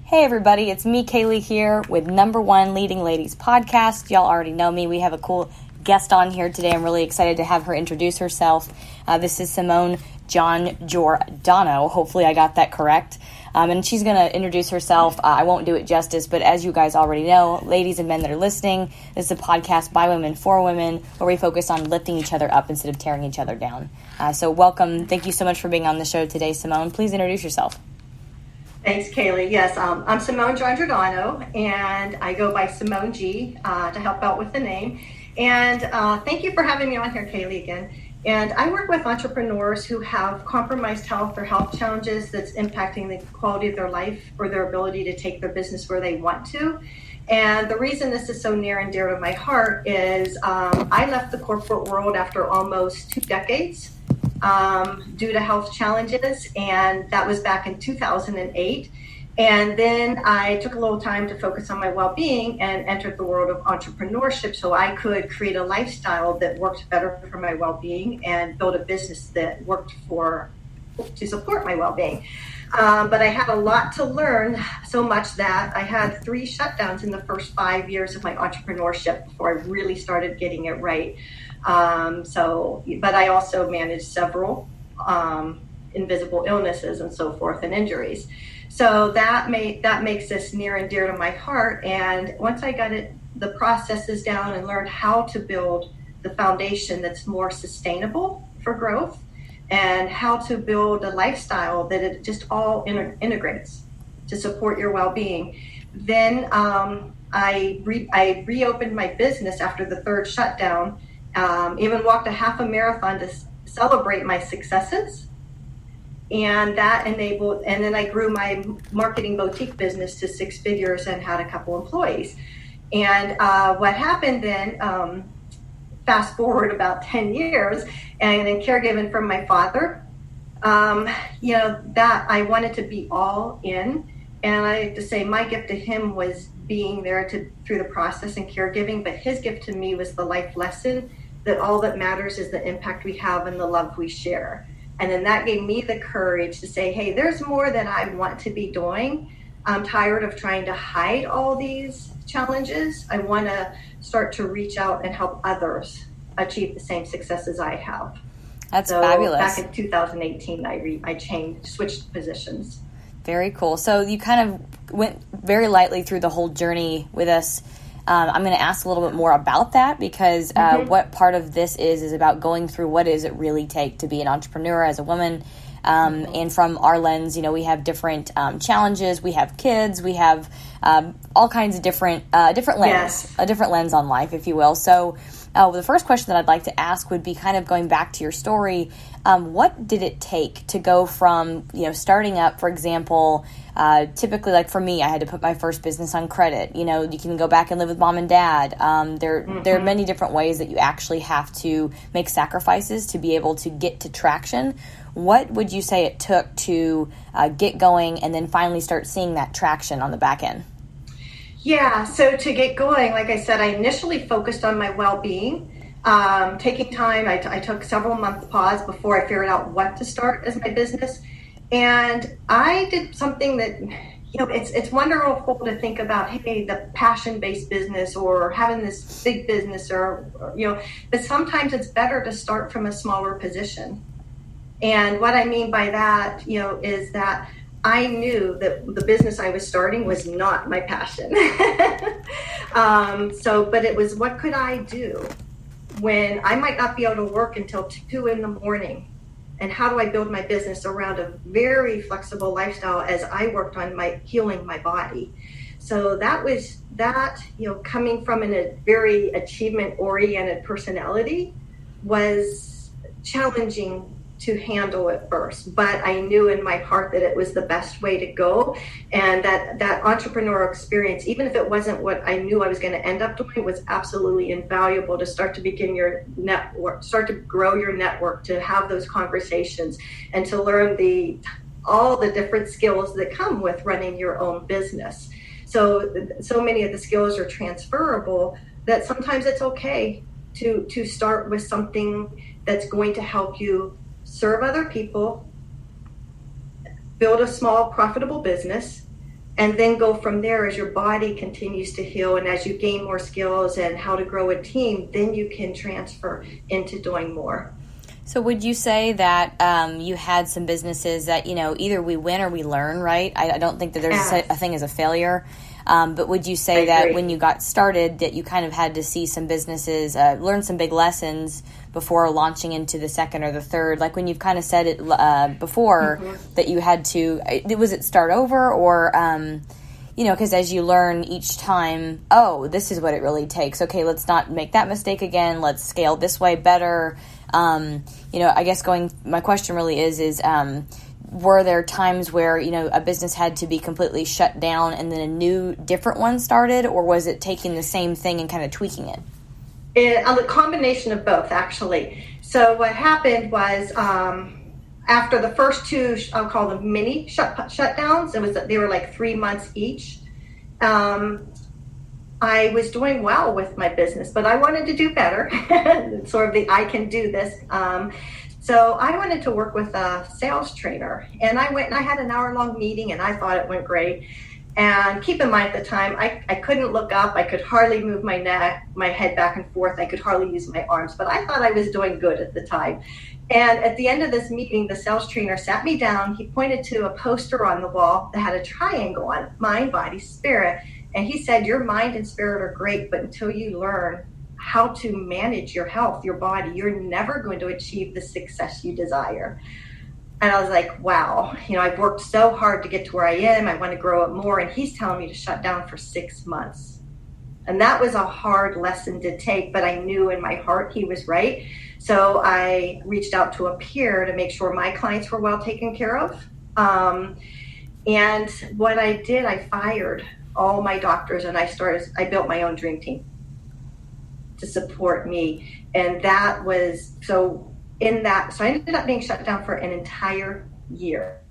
Hey everybody, it's me, Kaylee, here with Number One Leading Ladies Podcast. Y'all already know me. We have a cool guest on here today. I'm really excited to have her introduce herself. This is Simone Giordano. Hopefully I got that correct. And she's going to introduce herself. I won't do it justice, but as you guys already know, ladies and men that are listening, this is a podcast by women for women where we focus on lifting each other up instead of tearing each other down. So welcome. Thank you so much for being on the show today, Simone. Please introduce yourself. Thanks, Kaylee. Yes, I'm Simone Giordano, and I go by Simone G to help out with the name. And thank you for having me on here, Kaylee, again. And I work with entrepreneurs who have compromised health or health challenges that's impacting the quality of their life or their ability to take their business where they want to. And the reason this is so near and dear to my heart is I left the corporate world after almost 2 decades. Due to health challenges, and that was back in 2008. And then I took a little time to focus on my well-being and entered the world of entrepreneurship so I could create a lifestyle that worked better for my well-being and build a business that worked to support my well-being. But I had a lot to learn, so much that I had 3 shutdowns in the first 5 years of my entrepreneurship before I really started getting it right. But I also managed several invisible illnesses and so forth and injuries. So that makes this near and dear to my heart. And once I got the processes down and learned how to build the foundation that's more sustainable for growth and how to build a lifestyle that it just all integrates to support your well-being, then I reopened my business after the 3rd shutdown. Even walked a half a marathon to celebrate my successes. And that enabled, and then I grew my marketing boutique business to 6 figures and had a couple employees. And what happened then, fast forward about 10 years, and in caregiving for my father, that I wanted to be all in. And I have to say my gift to him was being there through the process and caregiving, but his gift to me was the life lesson that all that matters is the impact we have and the love we share. And then that gave me the courage to say, hey, there's more that I want to be doing. I'm tired of trying to hide all these challenges. I want to start to reach out and help others achieve the same successes I have. That's fabulous. Back in 2018, I switched positions. Very cool. So you kind of went very lightly through the whole journey with us. I'm going to ask a little bit more about that because what part of this is about going through what does it really take to be an entrepreneur as a woman. And from our lens, we have different challenges. We have kids. We have all kinds of different lens, yes. A different lens on life, if you will. So the first question that I'd like to ask would be kind of going back to your story. What did it take to go from, starting up, for example, typically, like for me, I had to put my first business on credit. You can go back and live with mom and dad. There are many different ways that you actually have to make sacrifices to be able to get to traction. What would you say it took to get going and then finally start seeing that traction on the back end? Yeah, so to get going, like I said, I initially focused on my well-being. Taking time, I took several months pause before I figured out what to start as my business. And I did something that, it's wonderful to think about, hey, the passion-based business or having this big business but sometimes it's better to start from a smaller position. And what I mean by that, is that I knew that the business I was starting was not my passion. But it was, what could I do when I might not be able to work until 2 a.m? And how do I build my business around a very flexible lifestyle as I worked on healing my body? So that was that, coming from a very achievement-oriented personality was challenging to handle at first, but I knew in my heart that it was the best way to go, and that entrepreneurial experience, even if it wasn't what I knew I was going to end up doing, was absolutely invaluable to start to begin your network, start to grow your network, to have those conversations, and to learn all the different skills that come with running your own business. So many of the skills are transferable that sometimes it's okay to start with something that's going to help you serve other people, build a small profitable business, and then go from there as your body continues to heal and as you gain more skills and how to grow a team, then you can transfer into doing more. So would you say that you had some businesses that, either we win or we learn, right? I don't think that there's a thing as a failure. But would you say that when you got started that you kind of had to see some businesses learn some big lessons before launching into the second or the third? Like when you've kind of said it before that you had to, was it start over or, because as you learn each time, this is what it really takes. Okay, let's not make that mistake again. Let's scale this way better. I guess my question really is were there times where, a business had to be completely shut down and then a new, different one started, or was it taking the same thing and kind of tweaking it? A combination of both, actually. So what happened was after the first two, I'll call them mini shutdowns, they were like 3 months each. I was doing well with my business, but I wanted to do better. Sort of the I can do this. So I wanted to work with a sales trainer, and I went and I had an hour-long meeting, and I thought it went great. And keep in mind at the time, I couldn't look up. I could hardly move my head back and forth. I could hardly use my arms, but I thought I was doing good at the time. And at the end of this meeting, the sales trainer sat me down. He pointed to a poster on the wall that had a triangle on it, mind, body, spirit. And he said, your mind and spirit are great, but until you learn how to manage your health, your body, you're never going to achieve the success you desire. And I was like, wow, I've worked so hard to get to where I am. I want to grow it more. And he's telling me to shut down for 6 months. And that was a hard lesson to take, but I knew in my heart he was right. So I reached out to a peer to make sure my clients were well taken care of. And what I did, I fired all my doctors and I built my own dream team to support me. And that was, so I ended up being shut down for an entire year.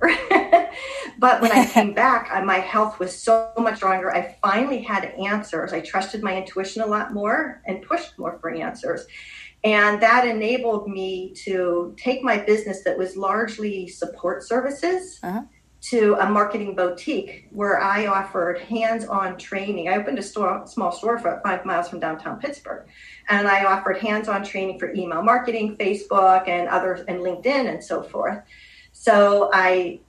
But when I came back, my health was so much stronger. I finally had answers. I trusted my intuition a lot more and pushed more for answers. And that enabled me to take my business that was largely support services to a marketing boutique where I offered hands-on training. I opened a small storefront 5 miles from downtown Pittsburgh. And I offered hands-on training for email marketing, Facebook, and others, and LinkedIn, and so forth. So I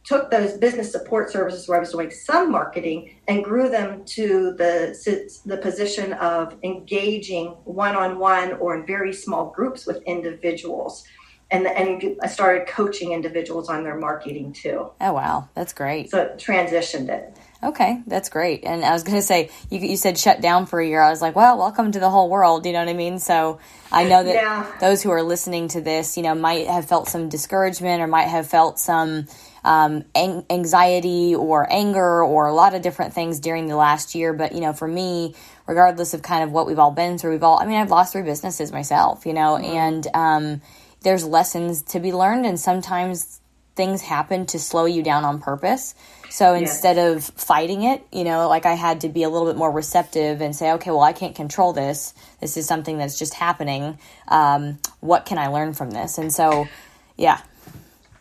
took those business support services where I was doing some marketing and grew them to the position of engaging one-on-one or in very small groups with individuals. And I started coaching individuals on their marketing too. Oh, wow. That's great. So it transitioned it. Okay, that's great. And I was going to say, you said shut down for a year. I was like, well, welcome to the whole world. You know what I mean? So I know that those who are listening to this, might have felt some discouragement or might have felt some anxiety or anger or a lot of different things during the last year. But, for me, regardless of kind of what we've all been through, I've lost 3 businesses myself, and there's lessons to be learned, and sometimes things happen to slow you down on purpose. So instead of fighting it, I had to be a little bit more receptive and say, okay, well, I can't control this. This is something that's just happening. What can I learn from this? And so,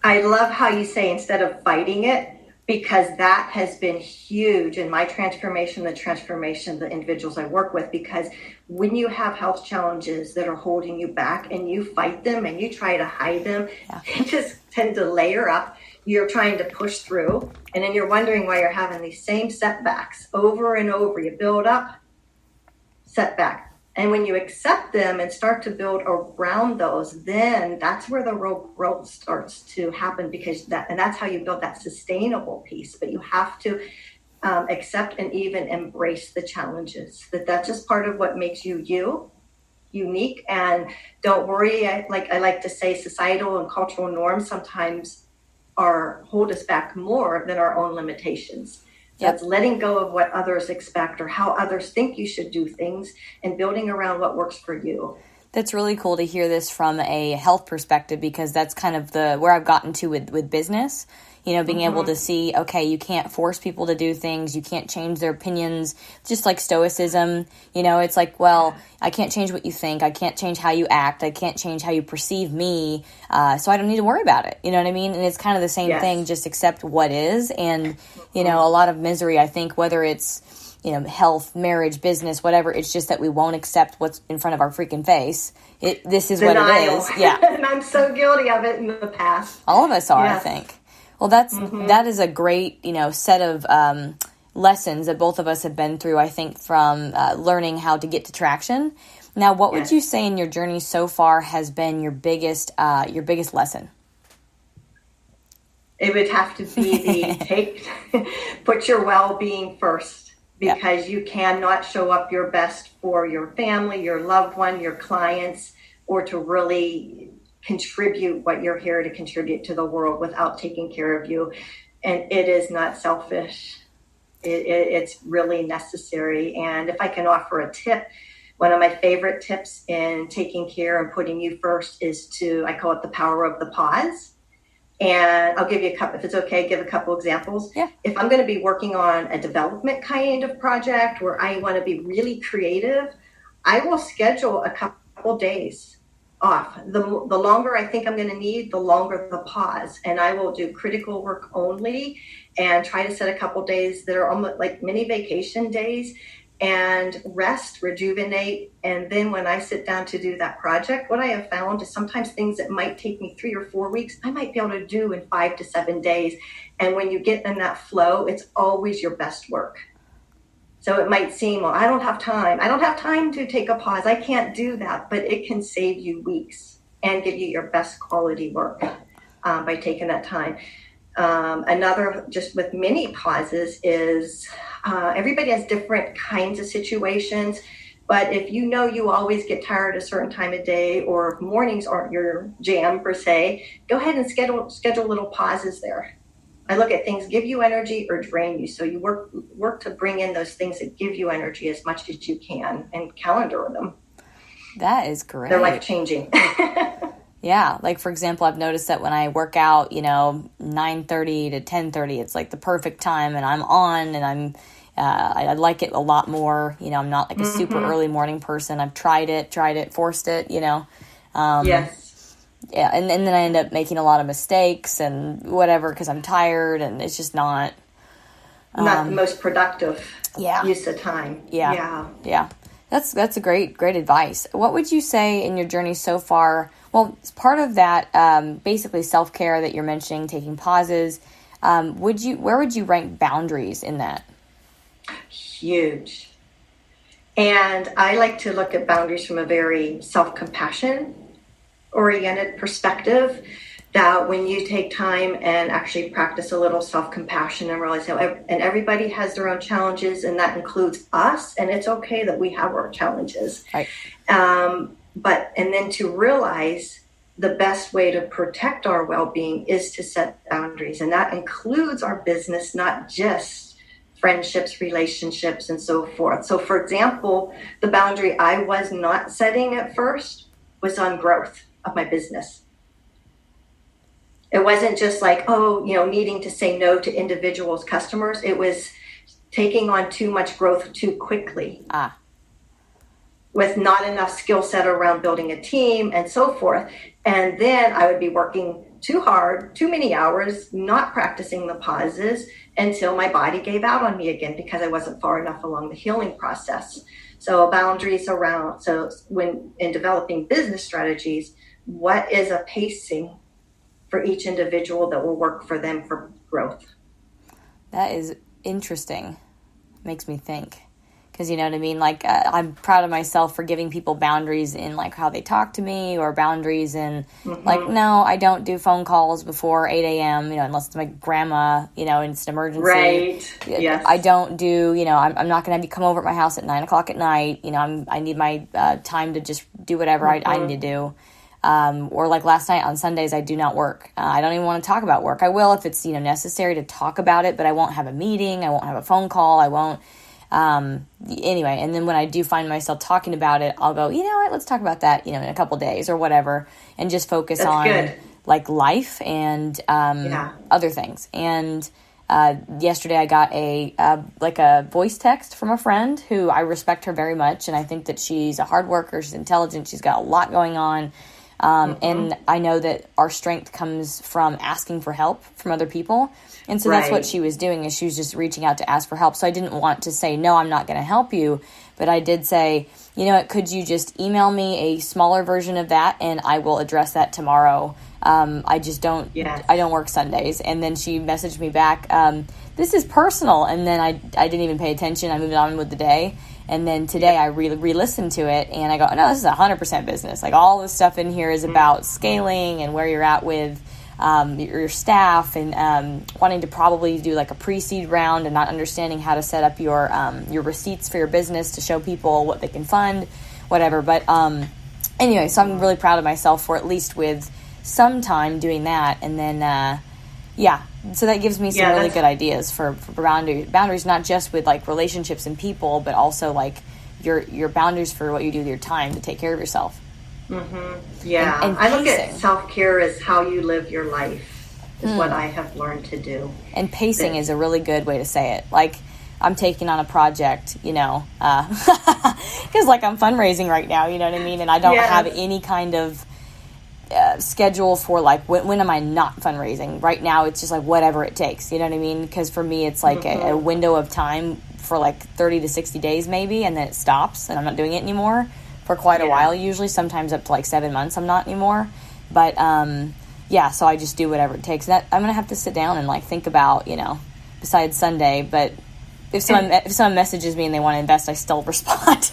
I love how you say instead of fighting it, because that has been huge in my transformation, the transformation of the individuals I work with. Because when you have health challenges that are holding you back and you fight them and you try to hide them, they just tend to layer up. You're trying to push through, and then you're wondering why you're having these same setbacks over and over. You build up, setback. And when you accept them and start to build around those, then that's where the real growth starts to happen, because that's how you build that sustainable piece. But you have to accept and even embrace the challenges. That's just part of what makes you unique. And don't worry. I like to say, societal and cultural norms sometimes hold us back more than our own limitations. That's letting go of what others expect or how others think you should do things and building around what works for you. That's really cool to hear this from a health perspective, because that's kind of where I've gotten to with business. being able to see, okay, you can't force people to do things. You can't change their opinions. Just like stoicism, it's like, well, I can't change what you think. I can't change how you act. I can't change how you perceive me. So I don't need to worry about it. You know what I mean? And it's kind of the same thing, just accept what is. And, a lot of misery, I think, whether it's, health, marriage, business, whatever. It's just that we won't accept what's in front of our freaking face. This is Denial. what it is. Yeah. And I'm so guilty of it in the past. All of us are, I think. Well, that is a great, set of lessons that both of us have been through, I think, from learning how to get to traction. Now, what would you say in your journey so far has been your biggest lesson? It would have to be put your well-being first. Because you cannot show up your best for your family, your loved one, your clients, or to really contribute what you're here to contribute to the world without taking care of you. And it is not selfish. It's really necessary. And if I can offer a tip, one of my favorite tips in taking care and putting you first is I call it the power of the pause. And I'll give you if it's okay, give a couple examples. Yeah. If I'm going to be working on a development kind of project where I want to be really creative, I will schedule a couple days off. The longer I think I'm going to need, the longer the pause. And I will do critical work only and try to set a couple days that are almost like mini vacation days and rest, rejuvenate. And then when I sit down to do that project, what I have found is sometimes things that might take me 3 or 4 weeks, I might be able to do in 5 to 7 days. And when you get in that flow, it's always your best work. So it might seem, well, I don't have time. I don't have time to take a pause. I can't do that, but it can save you weeks and give you your best quality work by taking that time. Another, just with mini pauses, is everybody has different kinds of situations, but if you always get tired a certain time of day or mornings aren't your jam per se, go ahead and schedule little pauses there. I look at things give you energy or drain you, so you work to bring in those things that give you energy as much as you can and calendar them. That is great. They're life-changing. Yeah. Like, for example, I've noticed that when I work out, 9:30 to 10:30, it's like the perfect time, and I'm on, and I like it a lot more. I'm not like a super early morning person. I've tried it, forced it, Yes. Yeah. And then I end up making a lot of mistakes and whatever, because I'm tired, and it's just not the most productive use of time. Yeah. That's a great advice. What would you say in your journey so far? Well, as part of that, basically self-care that you're mentioning, taking pauses, where would you rank boundaries in that? Huge. And I like to look at boundaries from a very self-compassion oriented perspective, that when you take time and actually practice a little self-compassion and realize and everybody has their own challenges, and that includes us, and it's okay that we have our challenges. Right. And then to realize the best way to protect our well-being is to set boundaries. And that includes our business, not just friendships, relationships, and so forth. So for example, the boundary I was not setting at first was on growth of my business. It wasn't just like, needing to say no to individuals, customers. It was taking on too much growth too quickly. With not enough skill set around building a team and so forth. And then I would be working too hard, too many hours, not practicing the pauses until my body gave out on me again because I wasn't far enough along the healing process. So boundaries around, so when in developing business strategies, what is a pacing for each individual that will work for them for growth? That is interesting. Makes me think. Because you know what I mean? Like, I'm proud of myself for giving people boundaries in, like, how they talk to me, or boundaries in, like, no, I don't do phone calls before 8 a.m., unless it's my grandma, and it's an emergency. Right, yes. I don't do, I'm not going to have you come over at my house at 9 o'clock at night. I need my time to just do whatever I need to do. Or like last night on Sundays, I do not work. I don't even want to talk about work. I will if it's, necessary to talk about it, but I won't have a meeting. I won't have a phone call. I won't. Anyway, and then when I do find myself talking about it, I'll go, let's talk about that, in a couple days or whatever, and just focus on like life and other things. And yesterday I got a voice text from a friend who I respect her very much, and I think that she's a hard worker, she's intelligent, she's got a lot going on. And I know that our strength comes from asking for help from other people. And so that's what she was doing, is she was just reaching out to ask for help. So I didn't want to say, no, I'm not going to help you. But I did say, you know what, could you just email me a smaller version of that and I will address that tomorrow. I just don't, I don't work Sundays. And then she messaged me back, this is personal. And then I didn't even pay attention. I moved on with the day. And then today I re-listened to it and I go, no, this is 100% business. Like all this stuff in here is about scaling and where you're at with your staff and wanting to probably do like a pre-seed round and not understanding how to set up your receipts for your business to show people what they can fund, whatever. But anyway, so I'm really proud of myself for at least with some time doing that. And then, so that gives me some really good ideas for boundaries, not just with like relationships and people, but also like your boundaries for what you do with your time to take care of yourself. Mm-hmm. Yeah. And I look at self-care as how you live your life is what I have learned to do. And pacing is a really good way to say it. Like I'm taking on a project, because like I'm fundraising right now, you know what I mean? And I don't have any kind of schedule for like when am I not fundraising. Right now it's just like whatever it takes, you know what I mean? Because for me it's like a window of time for like 30 to 60 days maybe, and then it stops and I'm not doing it anymore for quite a while, usually sometimes up to like 7 months I'm not anymore. But so I just do whatever it takes. That I'm gonna have to sit down and like think about, besides Sunday. But if someone messages me and they want to invest, I still respond.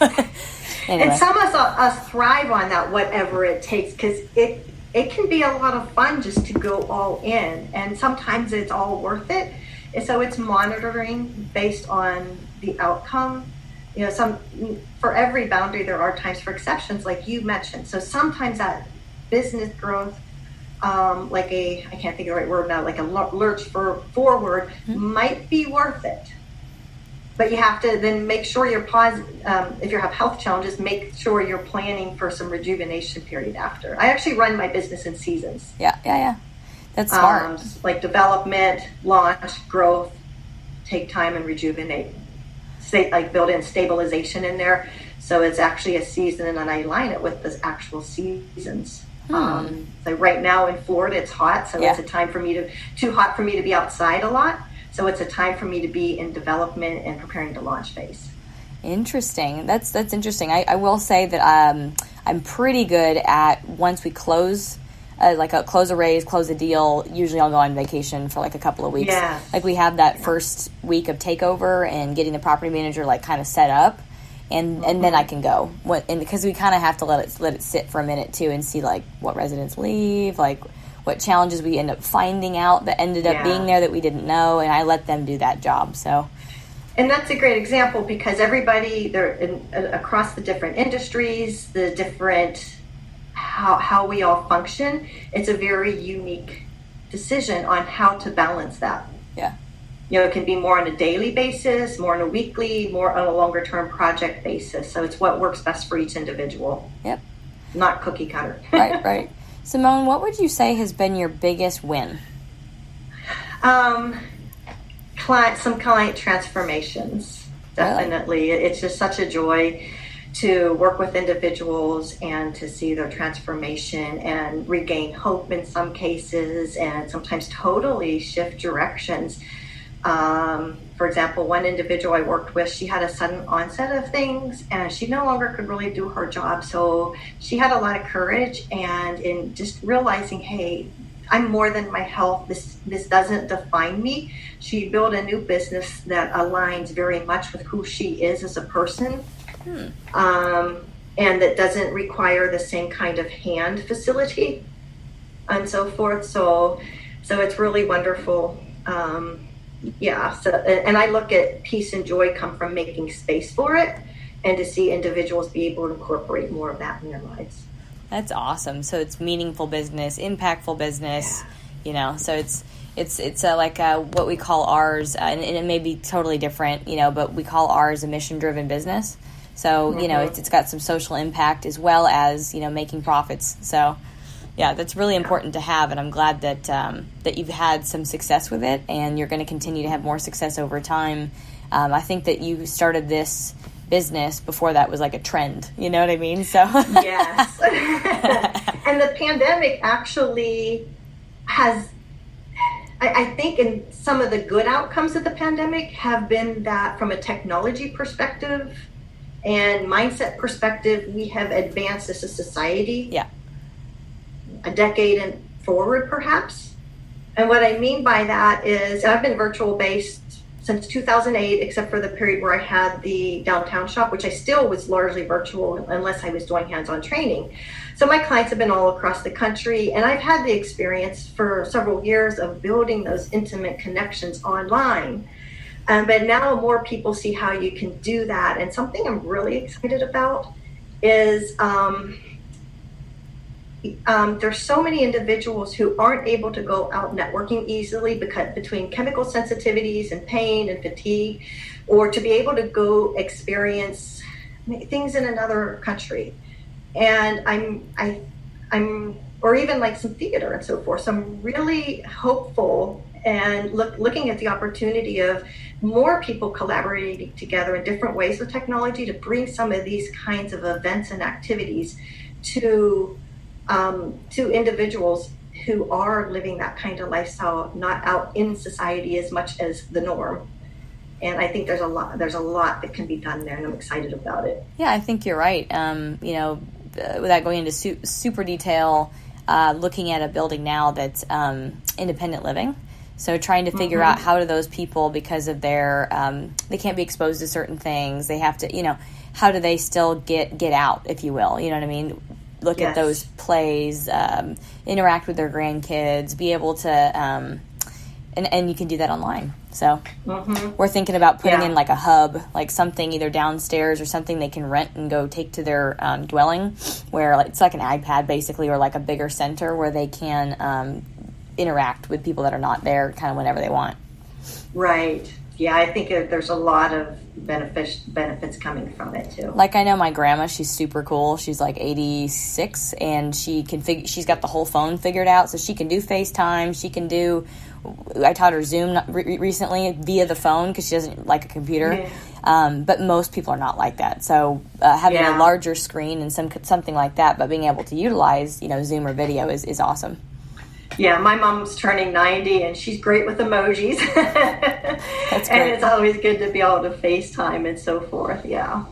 Anyway. And some of us thrive on that whatever it takes, because it can be a lot of fun just to go all in, and sometimes it's all worth it. And so it's monitoring based on the outcome. For every boundary there are times for exceptions, like you mentioned. So sometimes that business growth, I can't think of the right word now, like a lurch forward might be worth it. But you have to then make sure you're if you have health challenges, make sure you're planning for some rejuvenation period after. I actually run my business in seasons. Yeah. That's smart. Like development, launch, growth, take time and rejuvenate. Build in stabilization in there. So it's actually a season, and I align it with the actual seasons. So right now in Florida, it's hot. So it's a time for me too hot for me to be outside a lot. So it's a time for me to be in development and preparing to launch phase. Interesting. That's interesting. I will say that I'm pretty good at, once we close close a raise, close a deal, usually I'll go on vacation for like a couple of weeks. Yeah. Like we have that first week of takeover and getting the property manager like kind of set up, and then I can go. Because we kind of have to let it sit for a minute too and see like what residents leave, like what challenges we end up finding out that ended up being there that we didn't know, and I let them do that job. So. And that's a great example, because everybody, across the different industries, the different how we all function, it's a very unique decision on how to balance that. Yeah. It can be more on a daily basis, more on a weekly, more on a longer term project basis. So it's what works best for each individual. Yep. Not cookie cutter. Right. Simone, what would you say has been your biggest win? Some client transformations. Definitely. Really? It's just such a joy to work with individuals and to see their transformation and regain hope in some cases, and sometimes totally shift directions. For example, one individual I worked with, she had a sudden onset of things and she no longer could really do her job. So she had a lot of courage, and in just realizing, hey, I'm more than my health. This doesn't define me. She built a new business that aligns very much with who she is as a person. And that doesn't require the same kind of hand facility and so forth. So it's really wonderful. And I look at peace and joy come from making space for it, and to see individuals be able to incorporate more of that in their lives. That's awesome. So it's meaningful business, impactful business, so it's like what we call ours, and it may be totally different, but we call ours a mission-driven business. So, it's got some social impact as well as, making profits. So Yeah, that's really important to have, and I'm glad that that you've had some success with it, and you're going to continue to have more success over time. I think that you started this business before that was like a trend. You know what I mean? So yes, and the pandemic actually has. I think in some of the good outcomes of the pandemic have been that from a technology perspective and mindset perspective, we have advanced as a society. Yeah. A decade and forward, perhaps. And what I mean by that is I've been virtual based since 2008, except for the period where I had the downtown shop, which I still was largely virtual unless I was doing hands-on training. So my clients have been all across the country, and I've had the experience for several years of building those intimate connections online. But now more people see how you can do that. And something I'm really excited about is there's so many individuals who aren't able to go out networking easily because between chemical sensitivities and pain and fatigue, or to be able to go experience things in another country. And I'm or even like some theater and so forth. So I'm really hopeful and looking at the opportunity of more people collaborating together in different ways with technology to bring some of these kinds of events and activities to individuals who are living that kind of lifestyle, not out in society as much as the norm. And I think there's a lot that can be done there, and I'm excited about it. Yeah, I think you're right. Without going into super detail, looking at a building now that's independent living. So trying to figure out how do those people, because of their, they can't be exposed to certain things. They have to, how do they still get out, if you will? You know what I mean? Look at those plays, interact with their grandkids, be able to, and you can do that online. So we're thinking about putting in like a hub, like something either downstairs or something they can rent and go take to their dwelling, where it's like an iPad basically, or like a bigger center where they can interact with people that are not there kind of whenever they want. Right. Yeah, I think there's a lot of benefits coming from it too. Like I know my grandma, she's super cool. She's like 86, and she's got the whole phone figured out, so she can do FaceTime. She can do. I taught her Zoom recently via the phone because she doesn't like a computer. Yeah. But most people are not like that. So having a larger screen and something like that, but being able to utilize Zoom or video is awesome. Yeah, my mom's turning 90, and she's great with emojis. That's great. And it's always good to be able to FaceTime and so forth, yeah.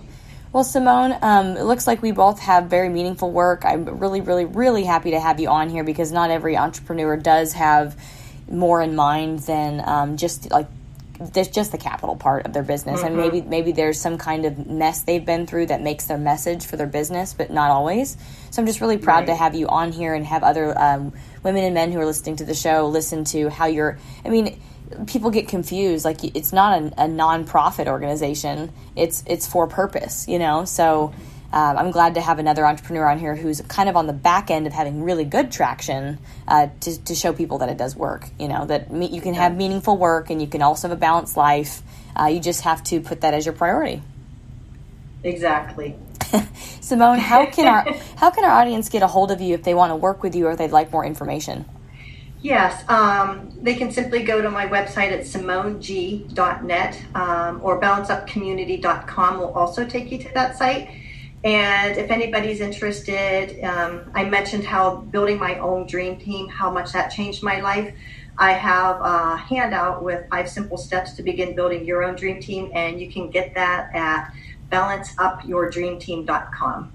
Well, Simone, it looks like we both have very meaningful work. I'm really, really, really happy to have you on here because not every entrepreneur does have more in mind than just the capital part of their business. And maybe there's some kind of mess they've been through that makes their message for their business, but not always. So I'm just really proud to have you on here and have other women and men who are listening to the show listen to how people get confused. Like, it's not a non-profit organization. It's for purpose, So I'm glad to have another entrepreneur on here who's kind of on the back end of having really good traction to show people that it does work, that you can have meaningful work and you can also have a balanced life. You just have to put that as your priority. Exactly. Simone, how can our audience get a hold of you if they want to work with you or if they'd like more information? Yes, they can simply go to my website at simoneg.net or balanceupcommunity.com will also take you to that site. And if anybody's interested, I mentioned how building my own dream team, how much that changed my life. I have a handout with 5 simple steps to begin building your own dream team, and you can get that at balanceupyourdreamteam.com.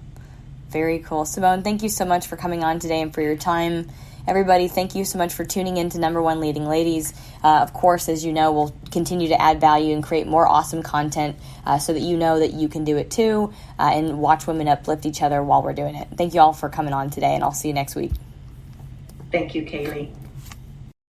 Very cool. Simone, thank you so much for coming on today and for your time. Everybody, thank you so much for tuning in to Number One Leading Ladies. Of course, as you know, we'll continue to add value and create more awesome content so that you know that you can do it too, and watch women uplift each other while we're doing it. Thank you all for coming on today, and I'll see you next week. Thank you, Kaylee.